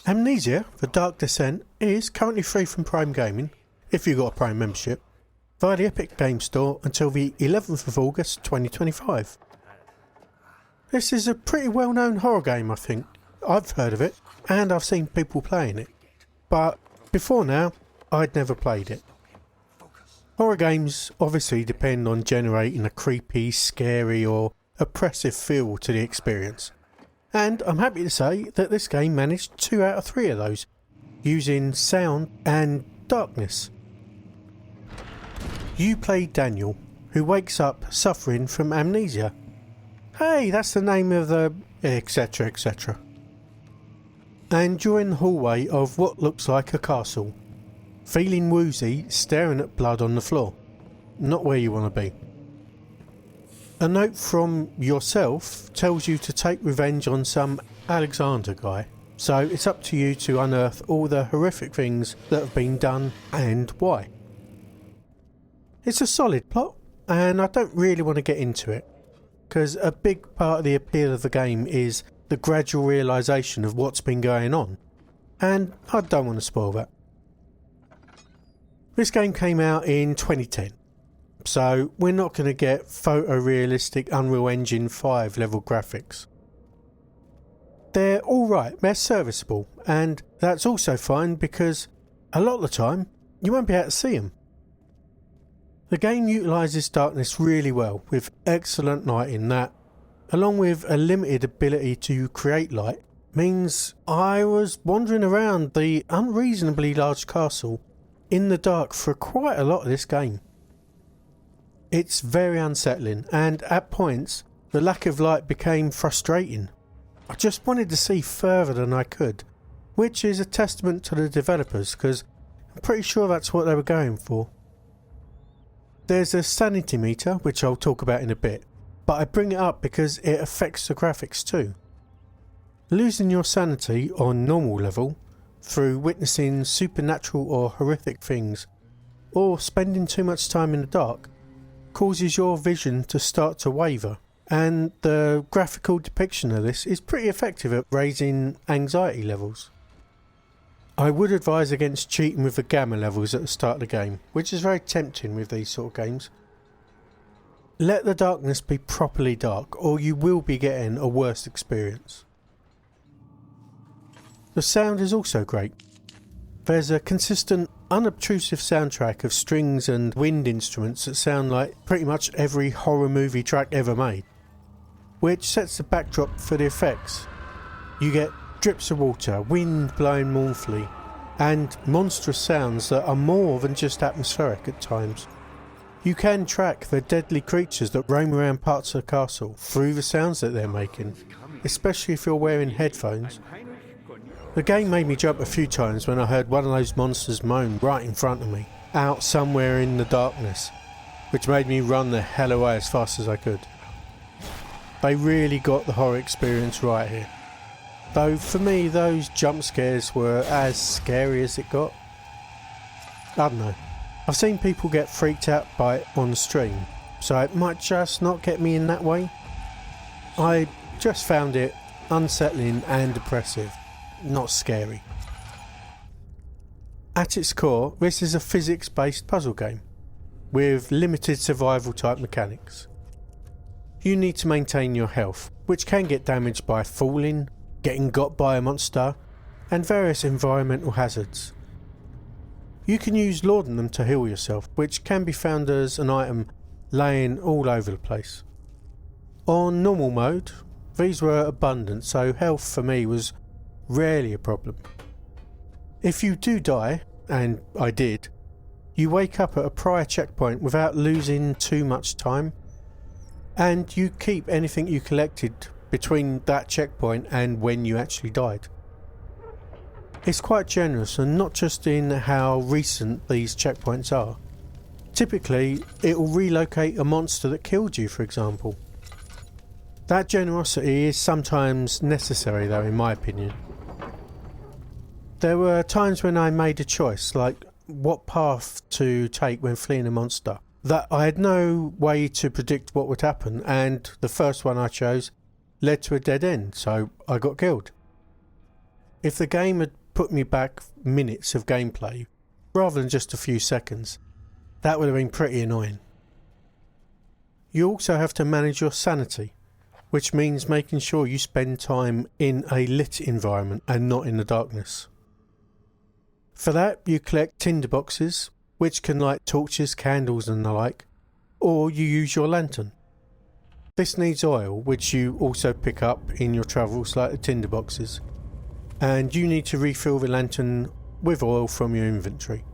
Amnesia, The Dark Descent, is currently free from Prime Gaming, if you've got a Prime membership, via the Epic Games Store until the 11th of August 2025. This is a pretty well-known horror game, I think. I've heard of it, and I've seen people playing it. But before now, I'd never played it. Horror games obviously depend on generating a creepy, scary or oppressive feel to the experience. And I'm happy to say that this game managed 2 out of 3 of those, using sound and darkness. You play Daniel, who wakes up suffering from amnesia. Hey, that's the name of the... etc, etc. And you're in the hallway of what looks like a castle, feeling woozy, staring at blood on the floor. Not where you want to be. A note from yourself tells you to take revenge on some Alexander guy, so it's up to you to unearth all the horrific things that have been done and why. It's a solid plot, and I don't really want to get into it, because a big part of the appeal of the game is the gradual realisation of what's been going on, and I don't want to spoil that. This game came out in 2010. So we're not going to get photorealistic Unreal Engine 5 level graphics. They're alright, they're serviceable, and that's also fine because a lot of the time you won't be able to see them. The game utilises darkness really well with excellent lighting that, along with a limited ability to create light, means I was wandering around the unreasonably large castle in the dark for quite a lot of this game. It's very unsettling, and at points the lack of light became frustrating. I just wanted to see further than I could, which is a testament to the developers because I'm pretty sure that's what they were going for. There's a sanity meter, which I'll talk about in a bit, but I bring it up because it affects the graphics too. Losing your sanity on normal level through witnessing supernatural or horrific things, or spending too much time in the dark, causes your vision to start to waver, and the graphical depiction of this is pretty effective at raising anxiety levels. I would advise against cheating with the gamma levels at the start of the game, which is very tempting with these sort of games. Let the darkness be properly dark or you will be getting a worse experience. The sound is also great. There's a consistent, unobtrusive soundtrack of strings and wind instruments that sound like pretty much every horror movie track ever made, which sets the backdrop for the effects. You get drips of water, wind blowing mournfully, and monstrous sounds that are more than just atmospheric at times. You can track the deadly creatures that roam around parts of the castle through the sounds that they're making, especially if you're wearing headphones. The game made me jump a few times when I heard one of those monsters moan right in front of me, out somewhere in the darkness, which made me run the hell away as fast as I could. They really got the horror experience right here. Though for me those jump scares were as scary as it got. I don't know. I've seen people get freaked out by it on stream, so it might just not get me in that way. I just found it unsettling and oppressive. Not scary. At its core, this is a physics-based puzzle game with limited survival type mechanics. You need to maintain your health, which can get damaged by falling, getting got by a monster, and various environmental hazards. You can use laudanum to heal yourself, which can be found as an item laying all over the place. On normal mode, these were abundant, so health for me was rarely a problem. If you do die, and I did, you wake up at a prior checkpoint without losing too much time, and you keep anything you collected between that checkpoint and when you actually died. It's quite generous, and not just in how recent these checkpoints are. Typically, it will relocate a monster that killed you, for example. That generosity is sometimes necessary though, in my opinion. There were times when I made a choice, like what path to take when fleeing a monster, that I had no way to predict what would happen, and the first one I chose led to a dead end, so I got killed. If the game had put me back minutes of gameplay rather than just a few seconds. That would have been pretty annoying. You also have to manage your sanity, which means making sure you spend time in a lit environment and not in the darkness. For that, you collect tinderboxes, which can light torches, candles and the like, or you use your lantern. This needs oil, which you also pick up in your travels like the tinderboxes, and you need to refill the lantern with oil from your inventory.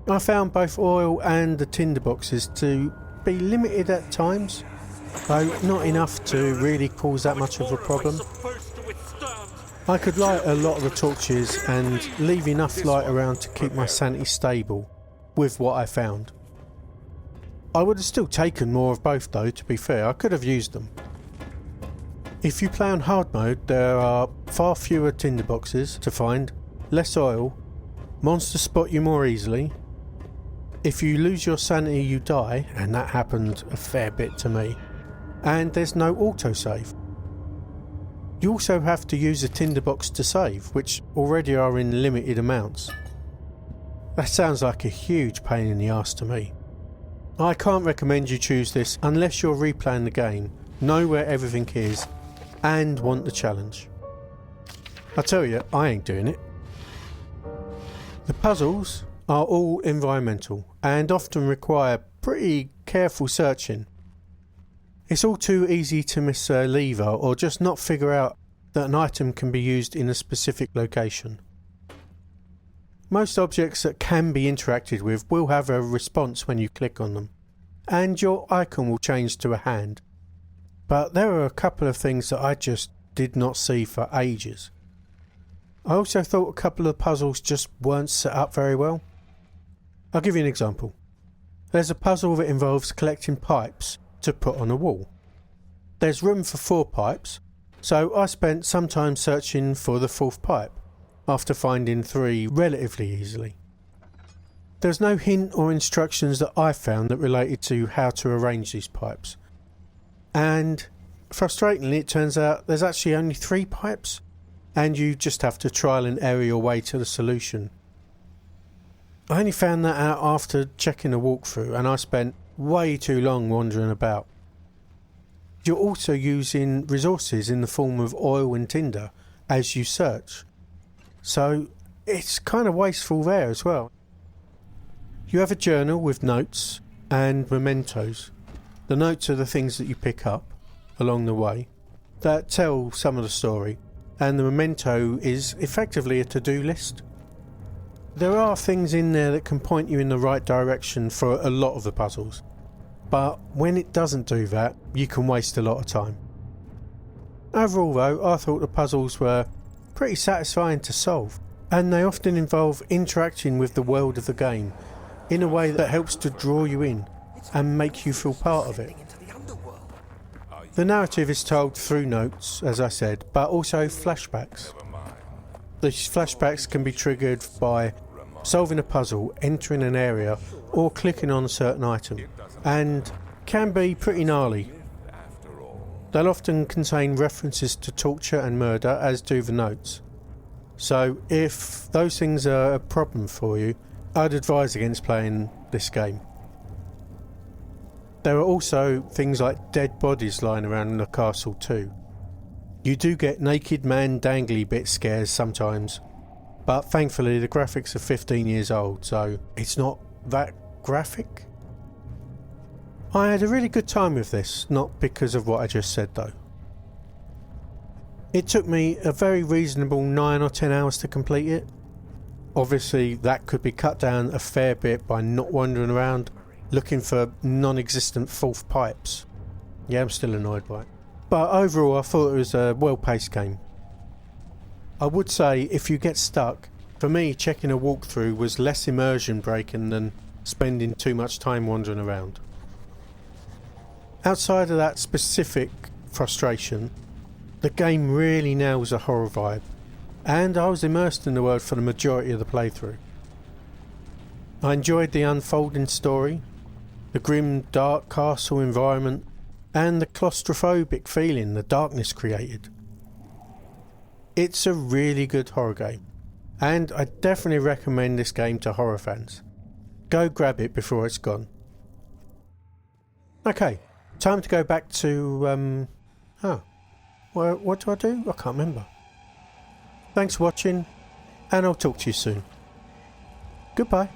I found both oil and the tinderboxes to be limited at times, though not enough to really cause that much of a problem. I could light a lot of the torches and leave enough light around to keep my sanity stable with what I found. I would have still taken more of both though, to be fair. I could have used them. If you play on hard mode, there are far fewer tinderboxes to find, less oil, monsters spot you more easily. If you lose your sanity you die, and that happened a fair bit to me, and there's no autosave. You also have to use a tinderbox to save, which already are in limited amounts. That sounds like a huge pain in the arse to me. I can't recommend you choose this unless you're replaying the game, know where everything is, and want the challenge. I tell you, I ain't doing it. The puzzles are all environmental and often require pretty careful searching. It's all too easy to miss a lever or just not figure out that an item can be used in a specific location. Most objects that can be interacted with will have a response when you click on them, and your icon will change to a hand. But there are a couple of things that I just did not see for ages. I also thought a couple of puzzles just weren't set up very well. I'll give you an example. There's a puzzle that involves collecting pipes to put on a wall. There's room for 4 pipes, so I spent some time searching for the 4th pipe, after finding 3 relatively easily. There's no hint or instructions that I found that related to how to arrange these pipes. And frustratingly, it turns out there's actually only 3 pipes, and you just have to trial and error your way to the solution. I only found that out after checking a walkthrough, and I spent way too long wandering about. You're also using resources in the form of oil and tinder as you search, so it's kind of wasteful there as well. You have a journal with notes and mementos. The notes are the things that you pick up along the way that tell some of the story, and the memento is effectively a to-do list. There are things in there that can point you in the right direction for a lot of the puzzles, but when it doesn't do that, you can waste a lot of time. Overall though, I thought the puzzles were pretty satisfying to solve, and they often involve interacting with the world of the game in a way that helps to draw you in and make you feel part of it. The narrative is told through notes, as I said, but also flashbacks. These flashbacks can be triggered by solving a puzzle, entering an area, or clicking on a certain item, and can be pretty gnarly. They'll often contain references to torture and murder, as do the notes. So if those things are a problem for you, I'd advise against playing this game. There are also things like dead bodies lying around in the castle too. You do get naked man dangly bit scares sometimes, but thankfully the graphics are 15 years old, so it's not that graphic. I had a really good time with this, not because of what I just said though. It took me a very reasonable 9 or 10 hours to complete it. Obviously that could be cut down a fair bit by not wandering around looking for non-existent 4th pipes. Yeah, I'm still annoyed by it. But overall I thought it was a well-paced game. I would say if you get stuck, for me checking a walkthrough was less immersion breaking than spending too much time wandering around. Outside of that specific frustration, the game really nails a horror vibe, and I was immersed in the world for the majority of the playthrough. I enjoyed the unfolding story, the grim dark castle environment, and the claustrophobic feeling the darkness created. It's a really good horror game, and I definitely recommend this game to horror fans. Go grab it before it's gone. Okay, time to go back to, what do I do? I can't remember. Thanks for watching, and I'll talk to you soon. Goodbye.